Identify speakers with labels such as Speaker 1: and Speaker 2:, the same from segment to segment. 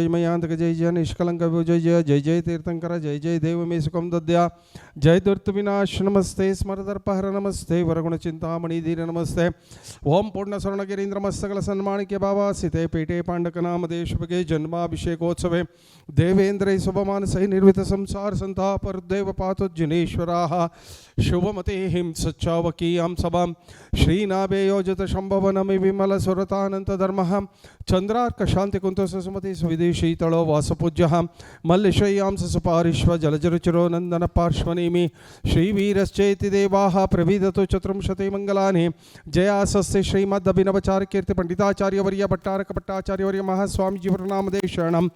Speaker 1: जय मयांतक जय जय निष्कलंक जय जय जय जय तीर्थंकर जय जय देव मे सुखम दद्या जय दुर्त विनाश नमस्ते स्मरदर्पहर नमस्ते वरगुण चिंतामणि धीर नमस्ते ओम पूर्ण स्वर्ण गिरीन्द्र मस्तकल सन्माणिक्य बाबा सिते पीठे पांडक नाम देशभगे जन्माभिषेकोत्सवे देवेन्द्र शुभमान सही निर्मित संसार संताप देव पातोज्जनेश्वराः शुभमते हिं सच्चावकीयां सभां श्रीनाभे योजित शंभवनमि विमल सुरतानंत धर्मः चंद्रार्क शांति कुंतो सुमति स्विदेशी तलो वासपूज्यः मल्लिशय्यां सुपारिश्व जलजरुचिरो नंदन पार्श्वनेमि श्रीवीरश्चेति देवाः प्रविदतु चतुर्विंशति मंगलानि जयासस्ते श्रीमदभिनवचार्य कीर्ति पंडिताचार्यवर्य भट्टारक भट्टाचार्यवर्य महास्वामी जीवनामदेशरणं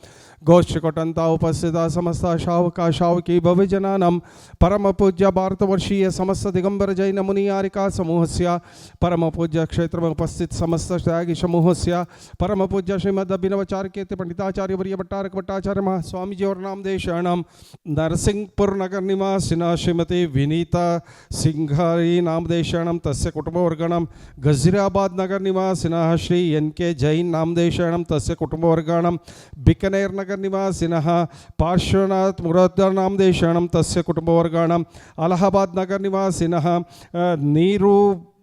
Speaker 1: गोष्ठकोटंता उपस्थिता समस्त शावका शावकी भवजनानां परम पूज्य भारतवर्षीय समस्त दिगंबर जैन मुनियारिका समूहस्य परम पूज्य क्षेत्र में उपस्थित समस्त त्यागी समूहस्य परम पूज्य श्रीमद अभिनवचार्य कीर्ति पंडिताचार्यवर्य भट्टारक भट्टाचार्य महास्वामी जीवनामदेशरणं नरसिंहपुर नगर निवासिना श्रीमती विनीता सिंघारी नामदेशरणं तस्य कुटुंबवर्गणं गजीराबाद नगर निवासिनः श्री NK जैन नामदेशरणं तस्य कुटुंबवर्गणं बीकानेर नगर निवासिनः पार्श्वनाथ मुरादर नामदेशरणं तस्य कुटुंबवर्गणं अलाहाबाद नगर निवासिनः नीरू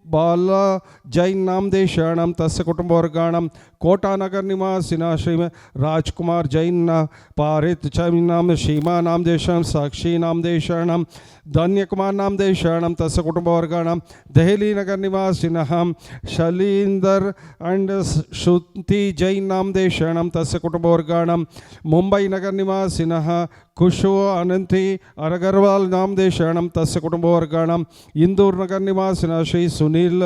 Speaker 1: बाला जैन नामदेशरणं तस्य कुटुंबवर्गणं कोटा नगर निवासिनः श्री राजकुमार जैन पारित जैन नाम सीमा नामदेशरणं साक्षी नामदेशरणं धन्य कुमार नामदेशरणं तस्य कुटुंबवर्गणं दहली नगर निवासिनः शलींदर एंड श्रुति जैन नामदेशरणं तस्य कुटुंबवर्गणं मुंबई नगर निवासिनः खुशो अनंती अरगरवाल नामदेशरणं तस्य कुटुंबवर्गणं इंदूर नगर निवासिनः श्री सुनील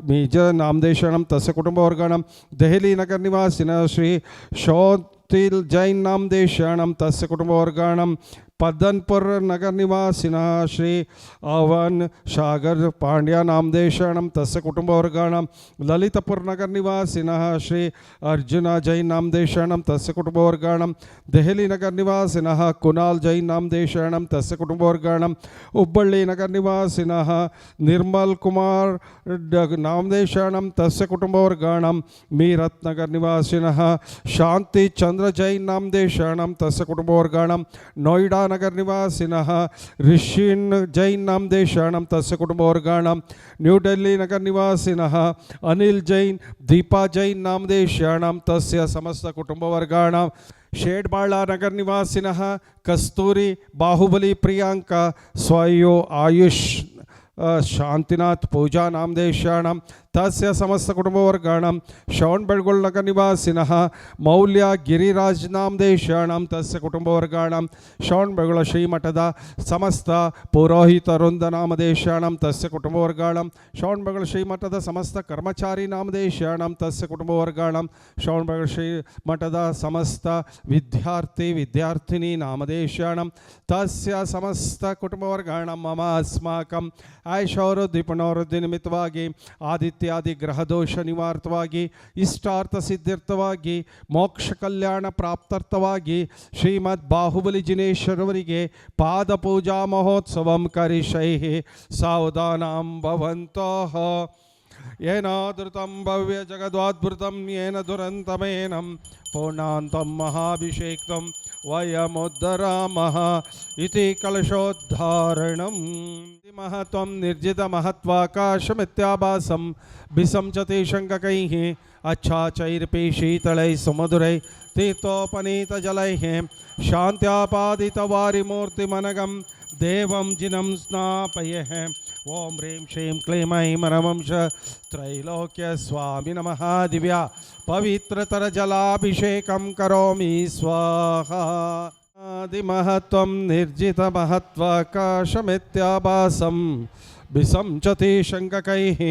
Speaker 1: मेजर नामदेशरणं तस्य कुटुंबवर्गणं दहली नगर निवासिनः श्री शौतिल जैन नामदेशरणं तस्य कुटुंबवर्गणं पदनपुर नगर निवासिनः श्री अवन सागर पांड्या नामदेशरणं तस्य कुटुंबवर्गणं ललितपुर नगर निवासिनः श्री अर्जुना जैन नामदेशरणं तस्य कुटुंबवर्गणं दहली नगर निवासिनः कुणाल जैन नामदेशरणं तस्य कुटुंबवर्गणं हुब्बಳ್ಳಿ नगर निवासिनः निर्मल कुमार नामदेशरणं तस्य कुटुंबवर्गणं मीरत नगर निवासिनः शांति चंद्र जैन नामदेशरणं तस्य कुटुंबवर्गणं नोएडा नगर निवासिनः ऋषिन जैन नामदेशरणं तस्य कुटुंबवर्गणं न्यू दिल्ली नगर निवासिनः अनिल जैन दीपा जैन नामदेशरणं तस्य समस्त कुटुंबवर्गणं शेडबाळा नगर निवासिनः कस्तूरी बाहुबली प्रियांका स्वयो आयुष शांतिनाथ पूजा नामदेशरणं तस्य समस्त कुटुंबवर्गणं श्रवणबेळगोळ नगर निवासिनः मौल्य गिरिराज नामदेशरणं तस्य कुटुंबवर्गणं श्रवणबेळगोळ श्रीमठದ समस्त ಪುರೋಹಿತ ವೃಂದ ನಾಮದೇಶರಣಂ ತಸ್ಯ ಕುಟುಂಬವರ್ಗಣಂ ಶ್ರವಣಬೆಳಗೊಳ ಶ್ರೀಮಠದ ಸಮಸ್ತ ಕರ್ಮಚಾರಿ ನಾಮದೇಶರಣಂ ತಸ್ಯ ಕುಟುಂಬವರ್ಗಣಂ ಶ್ರವಣಬೆಳಗೊಳ ಶ್ರೀಮಠದ ಸಮಸ್ತ ವಿದ್ಯಾರ್ಥಿ ವಿದ್ಯಾರ್ಥಿನಿ ನಾಮದೇಶರಣಂ ತಸ್ಯ ಸಮಸ್ತ ಕುಟುಂಬವರ್ಗಣಂ ಮಮ ಅಸ್ಮಾಕಂ ಐಶ್ವರ್ಯೋದ್ದೀಪನವೃದ್ಧಿ ನಿಮಿತ್ತವಾಗಿ ಆದಿತ್ಯಾದಿ ಗ್ರಹದೋಷ ನಿವಾರ್ತವಾಗಿ ಇಷ್ಟಾರ್ಥ ಸಿದ್ಧಾರ್ಥವಾಗಿ ಮೋಕ್ಷ ಕಲ್ಯಾಣ ಪ್ರಾಪ್ತಾರ್ಥವಾಗಿ ಶ್ರೀಮದ್ ಬಾಹುಬಲಿ ಜಿನೇಶ್ವರವರಿಗೆ ಪಾದ ಪೂಜಾ ಮಹೋತ್ಸವಂ ಕರಿಷ್ಯೆ ಸಾವಧಾನಂ ಭವಂತಃ येनादृतं भव्य जगद्वाद्भुतं येन दुरन्तमेनं पूर्णान्तं महाभिषेक्तं वयमुद्धरामः इति कलशोद्धारणं महत्वं निर्जितमहत्वाकाशमित्याभासं विसंचते शङ्ककैः अच्छाचैर्पि शीतलैः सुमधुरैः तीर्थोपनीतजलैः शान्त्यापादितवारिमूर्तिमनगं देवं जिनं स्नापयः ओं ह्रीं श्रीं क्लीं ऐं नमः त्रैलोक्य स्वामी नमः दिव्या पवित्रतर जलाभिषेकं करोमि स्वाहा आदिमहत्वं निर्जितमहत्वाकाशमित्याभासं विसंचते शङ्ककैः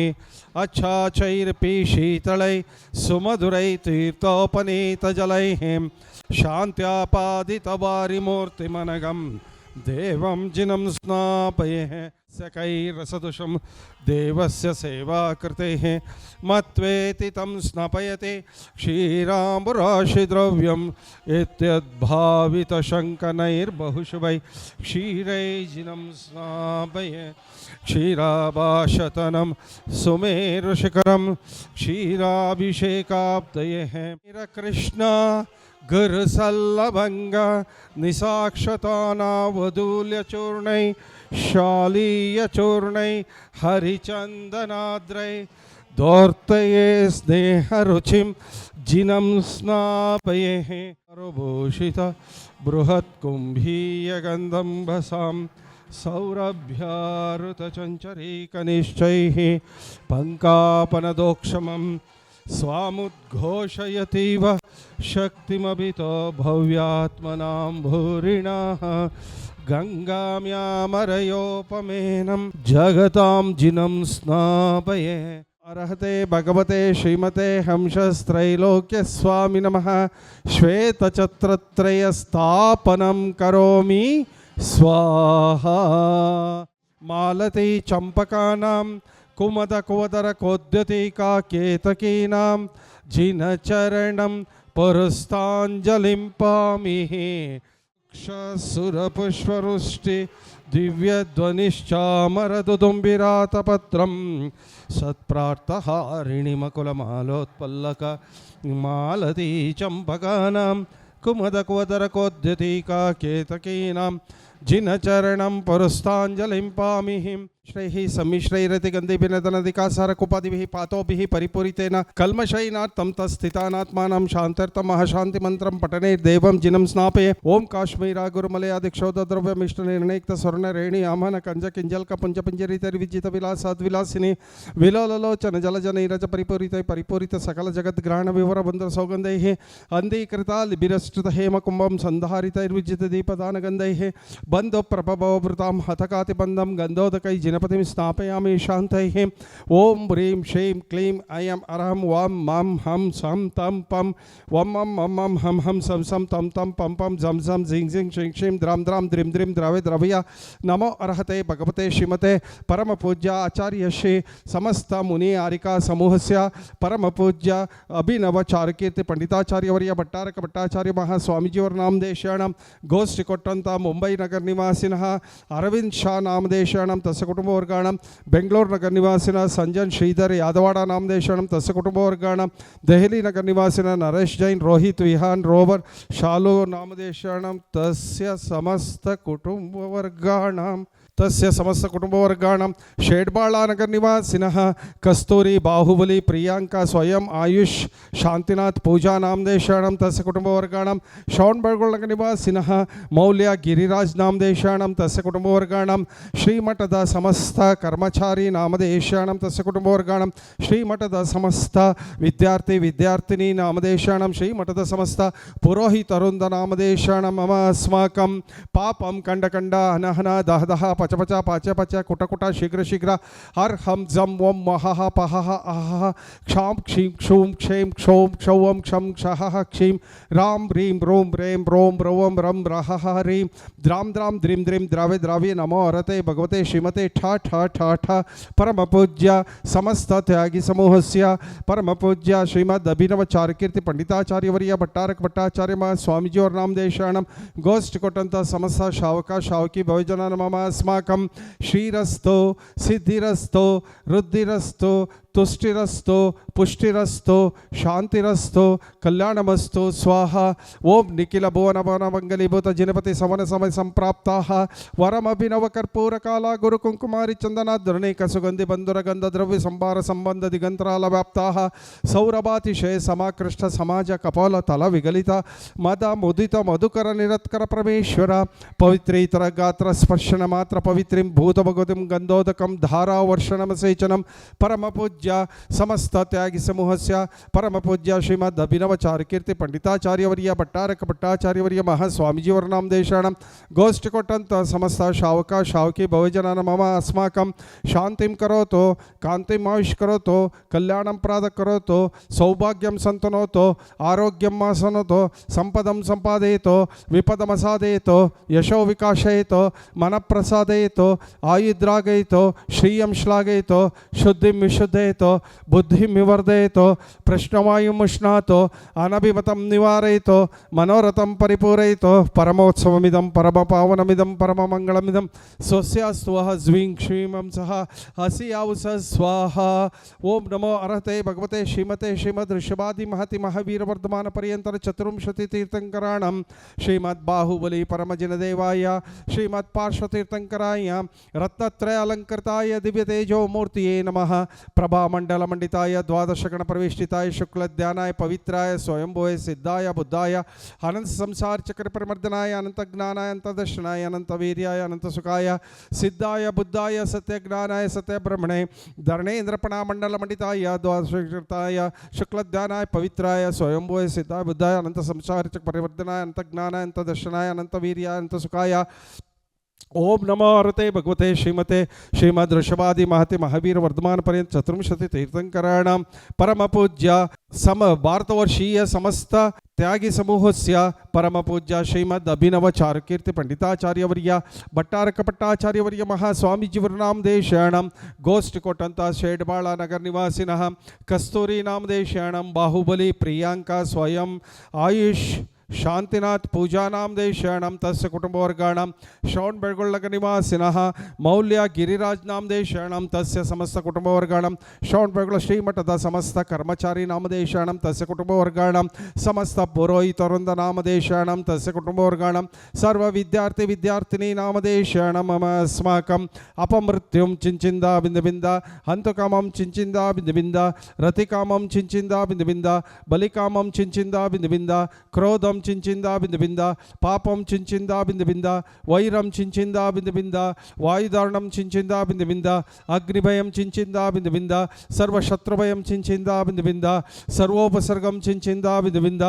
Speaker 1: अच्छाचैर्पि शीतलैः सुमधुरैः तीर्थोपनीतजलैः शान्त्यापादितवारिमूर्तिमनगं देवं जिनं स्नापयः सकैरसदृशं देवस्य सेवा कृतेः मत्वेति तं स्नापयते क्षीराम्बुराशिद्रव्यम् इत्यद्भावितशङ्कनैर्बहुशुभैः क्षीरैर्जिनं स्नापये क्षीराभाषतनं सुमेरुशिखरं क्षीराभिषेकाब्दये कृष्ण गुरुसल्लभङ्ग निसाक्षतानावधूल्यचूर्णै शालीयचूर्णै हरिचन्दनाद्रै दोर्तये स्नेहरुचिं जिनं स्नापये रुभूषित बृहत्कुम्भीयगन्धम्भसां सौरभ्यारुतचञ्चरीकनिश्चैः पङ्कापनदोक्षमं स्वामुद्घोषयतीव शक्तिमभितो भव्यात्मनां भूरिणः गङ्गाम्यामरयोपमेनं जगतां जिनं स्नापये अर्हते भगवते श्रीमते हंसस्त्रैलोक्यस्वामी नमः श्वेतचत्रत्रयस्थापनं करोमि स्वाहा मालती चम्पकानां कुमदकुवदरकोद्यतिका केतकीनां जिनचरणं पुरस्ताञ्जलिं पामिहि क्षसुरपुष्पवृष्टि दिव्यध्वनिश्चामरदुदुम्बिरातपत्रं सत्प्रार्थहारिणिमकुलमालोत्पल्लक मालती चम्पकानां कुमदकुवदरकोद्यतिका केतकीनां जिनचरणं पुरस्ताञ्जलिं पामिहि श्रैः सम्मिश्रैरतिगन्धिभिर्नदनदिकासारकुपादिभिः पातोभिः परिपूरितेन कल्मषैनार्थं तत्स्थितानात्मानं शान्त्यर्थं महाशान्तिमन्त्रं पठनेर्देवं जिनं स्नापये ओं काश्मीरा गुरुमलयादिक्षोद्रव्यमिष्टनिर्णयक्तस्वर्णरेणि आमन कञ्जकिञ्जल्कपुञ्जपिञ्जरितैर्विजितविलासाद्विलासिनि विलोललोचन जलजनैरज परिपूरितै परिपूरित सकलजगद्ग्रहणविवरबन्धसौगन्धैः अन्धीकृता लिबिरश्रुतहेमकुम्भं सन्धारितैर्विजितदीपदानगन्धैः बन्धुप्रभवभृतां हतकातिबन्धं गन्धोदकै जिनपतिं स्थापयामि शान्तैः ओं ह्रीं श्रीं क्लीं ऐं अरहं वां मां हं सं तं पं वं मं मं मं हं हं सं सं तं तं पं पं झं झं झिं झिं श्रीं श्रीं द्रां द्रां द्रिं द्रिं द्रवे द्रवया नमो अर्हते भगवते श्रीमते परमपूज्य आचार्य श्री समस्त मुनि आरिका समूहस्य परमपूज्य अभिनवचारकीर्ति पंडिताचार्यवर्य भट्टारक भट्टाचार्य महास्वामीजीवर नामदेशाणां गोष्ठी कोट्टंत मुंबई नगर निवासिनः अरविंद शाह नामदेशाणां तस्य कुटुंबवर्गाणां बेंगळूरु नगर निवासिनः संजन श्रीधर यादवाड़ा नामदेशाणां तस्य कुटुंबवर्गाणां दहली नगर निवासिनः नरेश जैन रोहित विहान रोवर शालू नामदेशाणां तस्य समस्त कुटुंबवर्गाणां शेडबाळा नगर निवासिनः कस्तूरी बाहुबली प्रियांका स्वयं आयुष शांतिनाथ पूजा नामदेशाणां तस्य कुटुंबवर्गाणां शौनबर्गोळ नगर निवासिनः मौल्य गिरिराज नामदेशाणां तस्य कुटुंबवर्गाणां श्रीमठद समस्त कर्मचारी नामदेशाणां तस्य कुटुंबवर्गाणां श्रीमठद समस्त विद्यार्थी विद्यार्थिनी नामदेशाणां श्रीमठद समस्त पुरोहितवृन्द नामदेशाणां मम अस्माकं पापं खंड खंड अनहन दह दह पच पच पाच पच कुट कुट शीघ्र शीघ्र हर हम जम वम महः पहः अहः क्षां क्षीं क्षूं क्षें क्षौं क्षौं क्षं क्षहः क्षीं रां ह्रीं रों रें रों रवं रं रहः ह्रीं द्रां द्रां द्रिं द्रिं द्रावे द्रावे नमो अरते भगवते श्रीमते ठ ठ ठ ठ परमपूज्य समस्त त्यागी समूहस्य परमपूज्य श्रीमद् अभिनवचारकीर्ति पंडिताचार्यवर्य भट्टारक भट्टाचार्य महा स्वामीजीवर नामदेशाणां गोष्ठी कोट्टंत समस्त शावका शावकी भवजनानां मम अस्माकं श्रीरस्तो सिद्धिरस्तो रुद्धिरस्तो तुष्टिरस्तो पुष्टिरस्तो शांतिरस्तो कल्याणमस्तु स्वाहा ओम निखिल भुवन भवन मंगलीभूत जिनपति सवन समय संप्राप्ताः वरमभिनव कर्पूर काला गुरु कुंकुमारी चंदना धरणिक सुगंधि बंधुर गंध द्रव्य संभार संबंध दिगंतराल व्याप्ताः सौरभातिशय समाकृष्ट समाज कपोल तल विगलित मद मुदित मधुकर निरत्कर परमेश्वर पवित्रेतर गात्र स्पर्शन मात्र पवित्रीं भूत भगवतीं गंधोदकं धारा वर्षणम सेचनम परम पूज्य समस्त त्यागी समूहस्य परम पूज्य श्रीमद् अभिनवचारकीर्ति पंडिताचार्यवर्य भट्टारक भट्टाचार्यवर्य महास्वामीजीवर नामदेशाणां गोष्ठी कोट्टंत समस्त शावका शावकी भवजनानां मम अस्माकं शांतिं करोतु कांतिं आयुष करोतु कल्याणं प्राद करोतु सौभाग्यं सन्तनोतु आरोग्यं मासनोतु संपदं संपादयतु विपदमसादयतु यशो विकासयतु मनप्रसादयतु आयुद्रागयतु श्रियं श्लाघयतु शुद्धिं विशुद्धयतु विवर्धयतो बुद्धिं विवर्धयतो प्रश्नवायुमुष्णातो अनभिमतं निवारयतो मनोरथं परिपूरयतो परमोत्सवमिदं परमपावनमिदं परममङ्गलमिदं स्वस्यास्तु वः ज्वीं क्षीमं सः हसियावुस स्वाहा। ओम नमो अर्हते भगवते श्रीमते श्रीमद् ऋषभादि महति महावीर वर्धमान पर्यंतर चतुर्विंशति तीर्थंकराणां श्रीमद् बाहुबली परमजिनदेवाय श्रीमद् पार्श्वतीर्थंकराय रत्नत्रय अलंकृताय दिव्य तेजो मूर्तिये नमः। प्रभामंडल मंडिताय द्वादश गण प्रविष्टिताय शुक्ल ध्यानाय पवित्राय स्वयंभुवे सिद्धाय बुद्धाय अनंत संसार चक्र परिमर्दनाय अनंत ज्ञानाय अनंत दर्शनाय अनंत वीर्याय अनंत सुखाय सिद्धाय बुद्धाय सत्य ज्ञानाय सत्य ब्रह्मणे धरणेन्द्रपणा मंडल मंडिताय द्वादशकृताय शुक्ल ध्यानाय पवित्राय स्वयंभुवे सिद्धाय बुद्धाय अनंत संसार चक्र परिवर्तनाय अनंत ज्ञानाय अनंत दर्शनाय अनंत वीर्याय अनंत सुखाय ओम नमो अर्हते भगवते श्रीमते श्रीमद् ऋषभादि महति महावीर वर्धमान पर्यंत चतुर्विंशति तीर्थंकराणां परम पूज्य सम भारतवर्षीय समस्त त्यागी समूहस्य परम पूज्य श्रीमद् अभिनव चारुकीर्ति पंडिताचार्यवर्य भट्टारकपट्टाचार्यवर्य महास्वामीजीवर्नामदेशाणां गोष्ठकोटंत शेडबाळ नगर निवासिनः कस्तूरी नामदेशाणां बाहुबली प्रियांका स्वयं आयुष शांतिनाथ पूजा नामदेशाणां तस्य कुटुंबवर्गाणां श्रवण बेळगोळ निवासिनः मौल्य गिरिराज नामदेशाणां तस्य समस्त कुटुंबवर्गाणां श्रवण बेळगोळ श्रीमठद समस्त कर्मचारी नामदेशाणां तस्य कुटुंबवर्गाणां समस्त पुरोहितवृन्द नामदेशाणां तस्य कुटुंबवर्गाणां सर्व विद्यार्थी विद्यार्थिनी नामदेशाणां मम अस्माकम् अपमृत्युं चिञ्चिन्दा बिन्दबिन्द हन्तुकामं चिञ्चिन्दा बिन्दबिन्द रतिकामं चिञ्चिन्दा बिन्दबिन्द बलिकामं चिञ्चिन्दा बिन्दबिन्द क्रोधं चिंचिंदा बिंद बिंद पापम चिंचिंदा बिंद बिंद वैरम चिंचिंदा बिंद बिंद वायुदारणम चिंचिंदा बिंद बिंद अग्निभयम चिंचिंदा बिंद बिंद सर्व शत्रुभयम चिंचिंदा बिंद बिंद सर्वोपसर्गम चिंचिंदा बिंद बिंद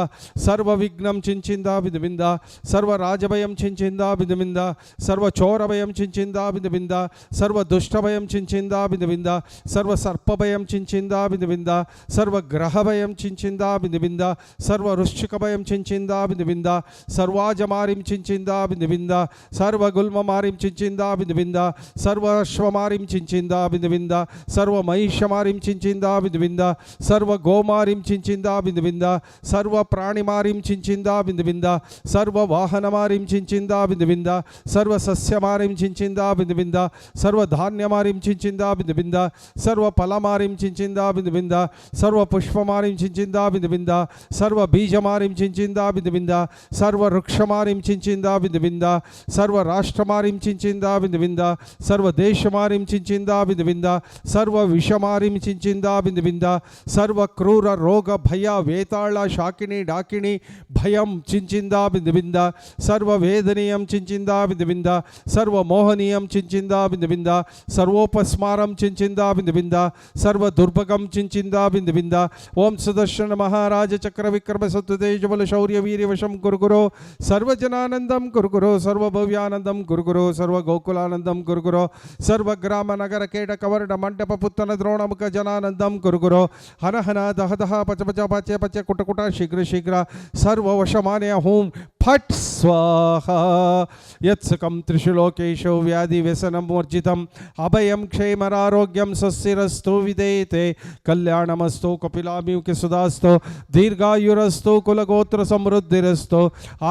Speaker 1: सर्व विघ्नं चिंचिंदा बिंद बिंद सर्व राजभयम चिंचिंदा बिंद बिंद सर्व चोरभयम चिंचिंदा बिंद बिंद सर्व दुष्टभयम चिंचिंदा बिंद बिंद सर्व सर्पभयम चिंचिंदा बिंद बिंद सर्व ग्रहभयम चिंचिंदा बिंद बिंद सर्व वृश्चिकभयम चिंचिंदा बिंद बिंद सर्वाजमारिं चिंचिंदा बिंद बिंद सर्व गुल्ममारिं चिंचिंदा बिंद बिंद सर्व अश्वमारिं चिंचिंदा बिंद बिंद सर्व महिषमारिं चिंचिंदा बिंद बिंद सर्व गोमारिं चिंचिंदा बिंद बिंद सर्व प्राणिमारिं चिंचिंदा बिंद बिंद सर्व वाहनमारिं चिंचिंदा बिंद बिंद सर्व सस्यमारिं चिंचिंदा बिंद बिंद सर्व धान्यमारिं चिंचिंदा बिंद बिंद सर्व फलमारिं चिंचिंदा बिंद बिंद सर्व पुष्पमारिं चिंचिंदा बिंद बिंद सर्व बीजमारिं चिंचिंदा बिंद बिंद सर्व वृक्षमारिं चिंचिंदा बिंद बिंद सर्व राष्ट्रमारिं चिंचिंदा बिंद बिंद सर्व देशमारिं चिंचिंदा बिंद बिंद सर्व विषमारिं चिंचिंदा बिंद बिंद सर्व क्रूर रोग भय वेताळ शाकिनी डाकिनी भयं चिंचिंदा बिंद बिंद सर्व वेदनीयं चिंचिंदा बिंद बिंद सर्व मोहनीयं चिंचिंदा बिंद बिंद सर्वोपस्मारं चिंचिंदा बिंद बिंद सर्व दुर्भगं चिंचिंदा बिंद बिंद ओम सुदर्शन महाराज चक्र विक्रम सत्तेज बल शौर्य वीर्य वशम गुरुगुरो सर्वजनानंदम गुरुगुरो सर्वभव्यानंदम गुरुगुरो सर्व गोकुलानंदम गुरुगुरो सर्व ग्राम नगर केट कवर्ण मंडप पुत्तन द्रोणमुख जनानंदम गुरुगुरो हन हन दह दह पच पच पचे पचे कुट कुट शीघ्र शीघ्र सर्व वशमाने हूं फट स्वाहा यत्सकं त्रिशुलोकेशो व्याधि व्यसनं वर्जितम् अभयं क्षेमरारोग्यं स्वस्तिरस्तु विदेते कल्याणमस्तु कपिलामिके सुदास्तु दीर्घायुरस्तु कुलगोत्र समृद्धिरस्तु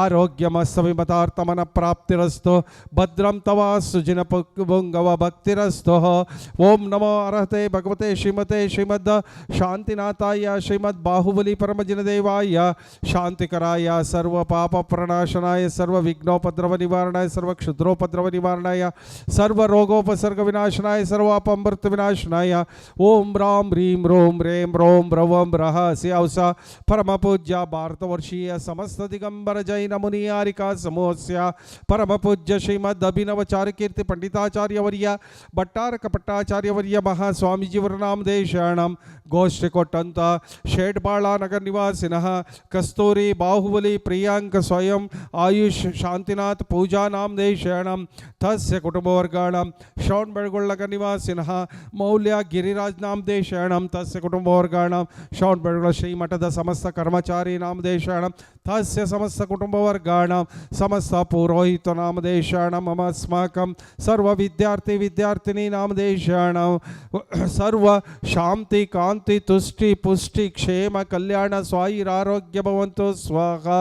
Speaker 1: आरोग्यमस्तविमतार्थमन प्राप्तिरस्तु भद्रं तवा सुजिन पुंगव भक्तिरस्तु ओम नमो अर्हते भगवते श्रीमते श्रीमद् शांतिनाथाय श्रीमद् बाहुबली परमजिनदेवाय शांतिकराय सर्व पाप प्रणाशनाय सर्व विघ्नोपद्रव निवारणाय सर्व क्षुद्रोपद्रव निवारणाय सर्व रोगोपसर्ग विनाशनाय सर्व अपमृत्यु विनाशनाय ओम राम ह्रीं रोम रेम रोम रवम रहस्यावसा परम पूज्य भारतवर्षीय समस्त दिगंबर जैन मुनियारिका समूहस्य परम पूज्य श्रीमद् अभिनव चारुकीर्ति पंडिताचार्यवर्य भट्टारकपट्टाचार्यवर्य महास्वामीजीवर्नामदेशाणां गोष्ठकोटंत शेडबाळ नगर निवासिनः कस्तूरी बाहुबली प्रियांक स्वयं आयुष शांतिनाथ पूजा नामदेशाणां तस्य कुटुंबवर्गाणां श्रवण बेळगोळ नगर निवासिनः मौल्य गिरिराज नामदेशाणां तस्य कुटुंबवर्गाणां श्रवण बेळगोळ श्रीमठद समस्त कर्मचारी नामदेशाणां तस्य समस्तकुटुम्बवर्गाणां समस्तपुरोहितनामदेशाणां मम अस्माकं सर्वविद्यार्थिनीनामदेशाणां सर्व शांति कांति तुष्टि पुष्टि क्षेम कल्याण स्वायुरारोग्य भवन्तु स्वाहा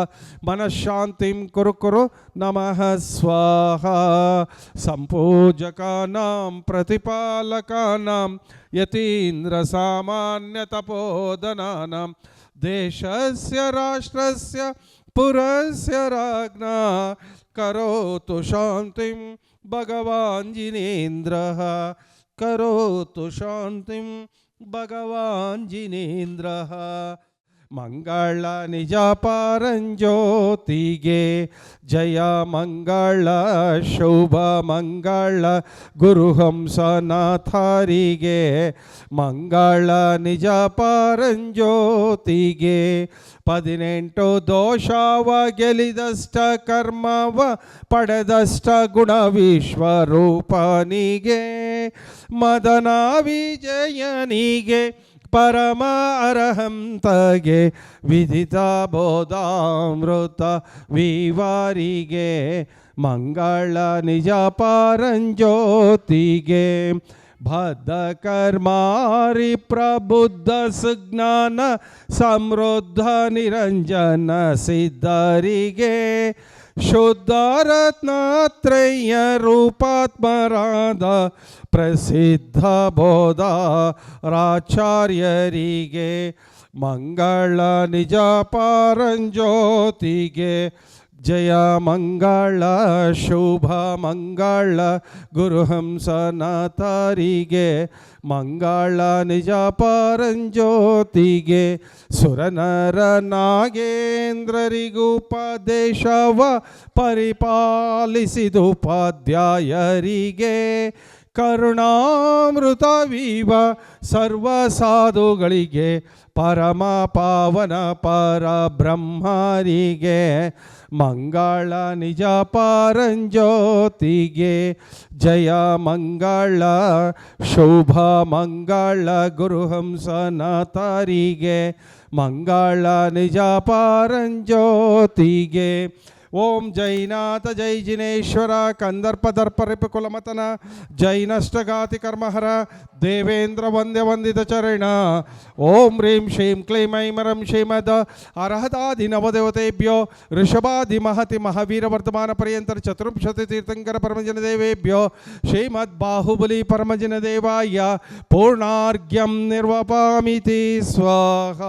Speaker 1: मनश्शान्तिं कुरु कुरु नमः स्वाहा संपूजकानां प्रतिपालकानां यतीन्द्रसामान्यतपोधनानां देशस्य राष्ट्रस्य पुरस्य राज्ञा करोतु शान्तिं भगवान् जिनेन्द्रः करोतु शान्तिं भगवान् जिनेन्द्रः मंगल निज परंज्योतिगे जय मंगल शुभ मंगल गुरुहंसनाथारिगे मंगल निज परंज्योतिगे 18 ದೋಷವ ಗೆಲಿದಷ್ಟ ಕರ್ಮವ ಪಡೆದಷ್ಟ ಗುಣ ವಿಶ್ವರೂಪನಿಗೆ ಮದನ ವಿಜಯನಿಗೆ ಪರಮ ಅರ್ಹಂತಗೆ ವಿದಿತ ಬೋಧಾಮೃತ ವಿವಾರಿಗೆ ಮಂಗಳ ನಿಜ ಪರಂಜ್ಯೋತಿಗೆ ಬದ್ಧ ಕರ್ಮಾರಿ ಪ್ರಬುದ್ಧ ಸುಜ್ಞಾನ ಸಮೃದ್ಧ ನಿರಂಜನ ಸಿದ್ಧರಿಗೆ ಶುದ್ಧ ರತ್ನತ್ರಯ ರೂಪಾತ್ಮರಾದ ಪ್ರಸಿದ್ಧ ಬೋಧ ರಾಚಾರ್ಯರಿಗೆ ಮಂಗಳ ನಿಜ ಪರಂಜ್ಯೋತಿಗೆ ಜಯ ಮಂಗಳ ಶುಭ ಮಂಗಳ ಗುರುಹಂಸನಾಥರಿಗೆ ಮಂಗಳ ನಿಜ ಪರಂಜ್ಯೋತಿಗೆ ಸುರನರ ನಾಗೇಂದ್ರರಿಗೂ ಉಪದೇಶವ ಪರಿಪಾಲಿಸಿದ ಉಪಾಧ್ಯಾಯರಿಗೆ ಕರುಣಾಮೃತ ವಿವ ಸರ್ವ ಸಾಧುಗಳಿಗೆ ಪರಮ ಪಾವನ ಪರಬ್ರಹ್ಮರಿಗೆ ಮಂಗಳ ನಿಜ ಪರಂಜ್ಯೋತಿಗೆ ಜಯ ಮಂಗಳ ಶುಭ ಮಂಗಳ ಗುರುಹಂಸನಾಥರಿಗೆ ಮಂಗಳ ನಿಜ ಪರಂಜ್ಯೋತಿಗೆ ಓಂ ಜೈನಾಥ ಜೈ ಜಿನೇಶ್ವರ ಕಂದರ್ಪ ದರ್ಪ ರಿಪು ಕುಲಮತನ ಜೈನಷ್ಟಘಾತಿ ಕರ್ಮಹರ ದೇವೇಂದ್ರ ವಂದ್ಯ ವಂದಿತ ಚರಣ ಓಂ ಹ್ರೀಂ ಶ್ರೀಂ ಕ್ಲೀಂ ಐಂ ಮರಂ ಶ್ರೀಮದ್ ಅರ್ಹತಾದಿ ನವದೇವತೆಭ್ಯೋ ಋಷಭಾದಿ ಮಹತಿ ಮಹಾವೀರ ವರ್ತಮಾನ ಪರ್ಯಂತರ ಚತುರ್ವಿಂಶತಿ ತೀರ್ಥಂಕರ ಪರಮಜನ ದೇವೇಭ್ಯೋ ಶ್ರೀಮದ್ ಬಾಹುಬಲಿ ಪರಮಜನ ದೇವಾಯ ಪೂರ್ಣಾರ್ಘ್ಯಂ ನಿರ್ವಪಾಮಿತಿ ಸ್ವಾಹ.